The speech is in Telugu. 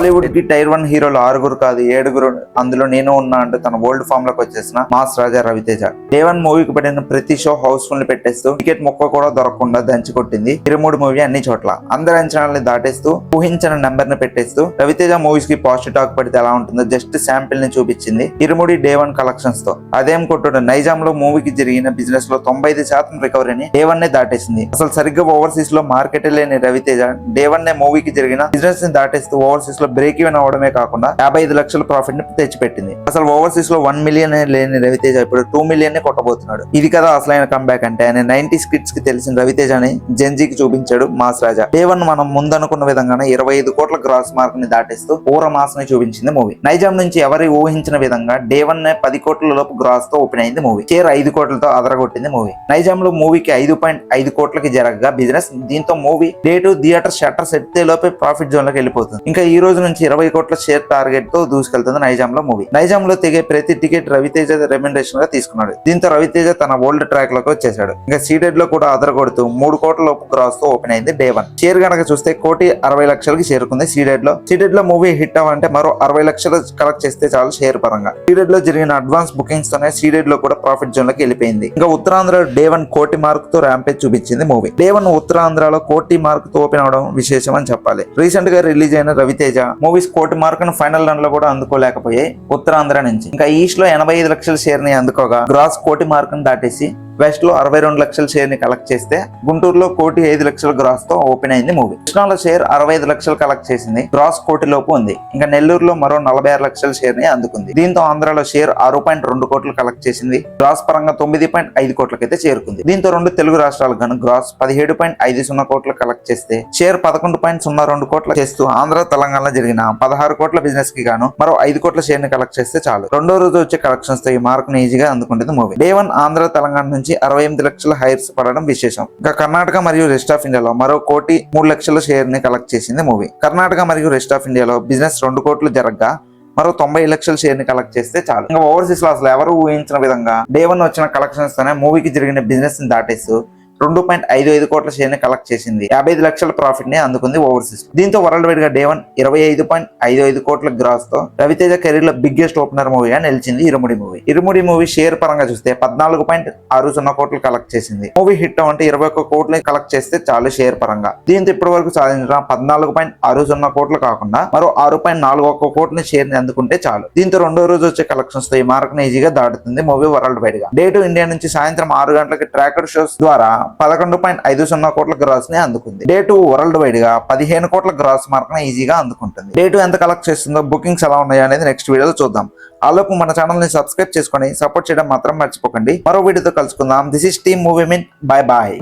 టాలీవుడ్ కి టైర్ 1 హీరోలు 6 కాదు 7, అందులో నేను ఉన్నా అంటూ తన ఓల్డ్ ఫామ్ లోకి వచ్చేసిన మాస్ రాజా రవితేజ డే 1 మూవీకి పడిన ప్రతి షో హౌస్ఫుల్ ని పెట్టేస్తూ టికెట్ మొక్క కూడా దొరకకుండా దంచి కొట్టింది ఇరుముడి మూవీ అన్ని చోట్ల. అందరి అంచనాలని దాటేస్తూ ఊహించిన నెంబర్ ని పెట్టేస్తూ రవితేజ మూవీస్ కి పాజిటివ్ టాక్ పడితే ఎలా ఉంటుందో జస్ట్ శాంపిల్ ని చూపించింది ఇరుముడి డే 1 కలెక్షన్స్ తో. అదేం కొట్టుడు నైజాం లో మూవీకి జరిగిన బిజినెస్ లో 95% రికవరీని డే 1 నే దాటేసింది. అసలు సరిగ్గా ఓవర్సీస్ లో మార్కెట్ లేని రవితేజ డే 1 నే మూవీకి జరిగిన బిజినెస్ ని దాటేస్తూ ఓవర్సీస్ లో బ్రేక్ ఈవెన్ అవడమే కాకుండా 55 లక్షల ప్రాఫిట్ ని తెచ్చిపెట్టింది. అసలు ఓవర్సీస్ లో 1 మిలియన్ లేని రవితేజ ఇప్పుడు 2 మిలియన్ ని కొట్టబోతున్నాడు. ఇది కదా అసలైన కంబ్యాక్ అంటే. ఆయన 90s కిడ్స్ కి తెలిసిన రవితేజని జెన్జీకి చూపించాడు మాస్ రాజా. డే 1 మనం ముందనుకున్న విధంగానే 25 కోట్ల గ్రాస్ మార్క్ ని దాటేస్తూ ఊర మాస్ ని చూపించింది మూవీ. నైజాం నుంచి ఎవరి ఊహించిన విధంగా డే 1 నే 10 కోట్ల లోపు గ్రాస్ తో ఓపెన్ అయింది మూవీ. షేర్ 5 కోట్లతో అదరగొట్టింది మూవీ. నైజాం లో మూవీకి 5.5 కోట్లకి జరగగా బిజినెస్. దీంతో మూవీ డే 2 థియేటర్ షట్టర్స్ ఎత్తే లోపే ప్రాఫిట్ జోన్ లోకి వెళ్ళిపోతుంది. ఇంకా ఈ రోజు నుంచి 20 కోట్ల షేర్ టార్గెట్ తో దూసుకెళ్తుంది నైజాం లో మూవీ. నైజాం లో తెగే ప్రతి టికెట్ రవితేజ రెమ్యునరేషన్ గా తీసుకున్నాడు. దీంతో రవితేజ తన ఓల్డ్ ట్రాక్ లోకి వచ్చేసాడు. ఇంకా సీడెడ్ లో కూడా అదరగొడుతూ 3 కోట్ల లోపు గ్రాస్ తో ఓపెన్ అయింది డే 1. షేర్ గనక చూస్తే 1,60,00,000కి చేరుకుంది సీడెడ్ లో. సీడెడ్ లో మూవీ హిట్ అవ్వాలంటే మరో 60 లక్షలు కలెక్ట్ చేస్తే చాలు షేర్ పరంగా. సీడెడ్ లో జరిగిన అడ్వాన్స్ బుకింగ్స్ తోనే సీడెడ్ లో కూడా ప్రాఫిట్ జోన్ లోకి వెళ్ళిపోయింది. ఇంకా ఉత్తరాంధ్ర డే 1 కోటి మార్క్ తో ర్యాంపేజ్ చూపించింది మూవీ. డే 1 ఉత్తరాంధ్రలో కోటి మార్క్ తో ఓపెన్ అవడం విశేషం అని చెప్పాలి. రీసెంట్ గా రిలీజ్ అయిన రవితేజ మూవీస్ కోటి మార్క్ ను ఫైనల్ రన్ లో కూడా అందుకోలేకపోయాయి ఉత్తరాంధ్ర నుంచి. ఇంకా ఈస్ట్ లో 85 లక్షల షేర్ ని అందుకోగా గ్రాస్ కోటి మార్క్ ను దాటేసి వెస్ట్ లో 62 లక్షల షేర్ ని కలెక్ట్ చేస్తే గుంటూరులో 1,05,00,000 గ్రాస్ తో ఓపెన్ అయింది మూవీ. కృష్ణాలో షేర్ 65 లక్షలు కలెక్ట్ చేసింది. గ్రాస్ కోటి లోపు ఉంది. ఇంకా నెల్లూరులో మరో 46 లక్షల షేర్ ని అందుకుంది. దీంతో ఆంధ్రాలో షేర్ 6.2 కోట్లు కలెక్ట్ చేసింది. గ్రాస్ పరంగా 9.5 కోట్లకైతే చేరుకుంది. దీంతో 2 తెలుగు రాష్ట్రాలకు గాను గ్రాస్ 17.50 కోట్లు కలెక్ట్ చేస్తే షేర్ 11.02 కోట్ల చేస్తూ ఆంధ్ర తెలంగాణలో జరిగిన 16 కోట్ల బిజినెస్ కి గాను మరో 5 కోట్ల షేర్ ని కలెక్ట్ చేస్తే చాలు. రెండో రోజు వచ్చే కలెక్షన్స్ తో ఈ మార్క్ ని ఈజీగా అందుకుంటుంది మూవీ. డే 1 ఆంధ్ర తెలంగాణ నుంచి 68 లక్షల హైర్స్ పడడం విశేషం. ఇంకా కర్ణాటక మరియు రెస్ట్ ఆఫ్ ఇండియాలో మరో 1,03,00,000 షేర్ ని కలెక్ట్ చేసింది మూవీ. కర్ణాటక మరియు రెస్ట్ ఆఫ్ ఇండియాలో బిజినెస్ 2 కోట్లు జరగగా మరో 90 లక్షల షేర్ ని కలెక్ట్ చేస్తే చాలు. ఇంకా ఓవర్సీస్ లో అసలు ఎవరు ఊహించిన విధంగా డే 1 వచ్చిన కలెక్షన్స్ తోనే మూవీకి జరిగిన బిజినెస్ ని దాటేస్తూ 2.55 కోట్ల షేర్ ని కలెక్ట్ చేసింది. 55 లక్షల ప్రాఫిట్ ని అందుకుంది ఓవర్సీస్. దీంతో వరల్డ్ వైడ్ గా డే 1 25.55 కోట్ల గ్రాస్ తో రవితేజ కెరీర్ లో బిగ్గెస్ట్ ఓపెనర్ మూవీగా నిలిచింది ఇరుముడి మూవీ. ఇరుముడి మూవీ షేర్ పరంగా చూస్తే 14.60 కోట్లు కలెక్ట్ చేసింది. మూవీ హిట్ అంటే 21 కోట్లు కలెక్ట్ చేస్తే చాలు షేర్ పరంగా. దీంతో ఇప్పటి వరకు సాధించిన 14.60 కోట్లు కాకుండా మరో 6.41 కోట్ల షేర్ ని అందుకుంటే చాలు. దీంతో రెండో రోజు వచ్చే కలెక్షన్స్ తో ఈ మార్క్ ని ఈజీగా దాటుతుంది మూవీ వరల్డ్ వైడ్ గా. డే 2 ఇండియా నుంచి సాయంత్రం 6 గంటలకి ట్రాకర్ షోస్ ద్వారా 11.50 కోట్ల గ్రాస్ ని అందుకుంది. డే 2 వరల్డ్ వైడ్ గా 15 కోట్ల గ్రాస్ మార్క్ ని ఈజీగా అందుకుంటుంది. డే 2 ఎంత కలెక్ట్ చేస్తుందో, బుకింగ్స్ ఎలా ఉన్నాయో అనేది నెక్స్ట్ వీడియోలో చూద్దాం. ఆలోపు మన ఛానల్ ని సబ్స్క్రైబ్ చేసుకొని సపోర్ట్ చేయడం మాత్రం మర్చిపోకండి. మరో వీడియోతో కలుసుకుందాం. This is team movie min. Bye bye.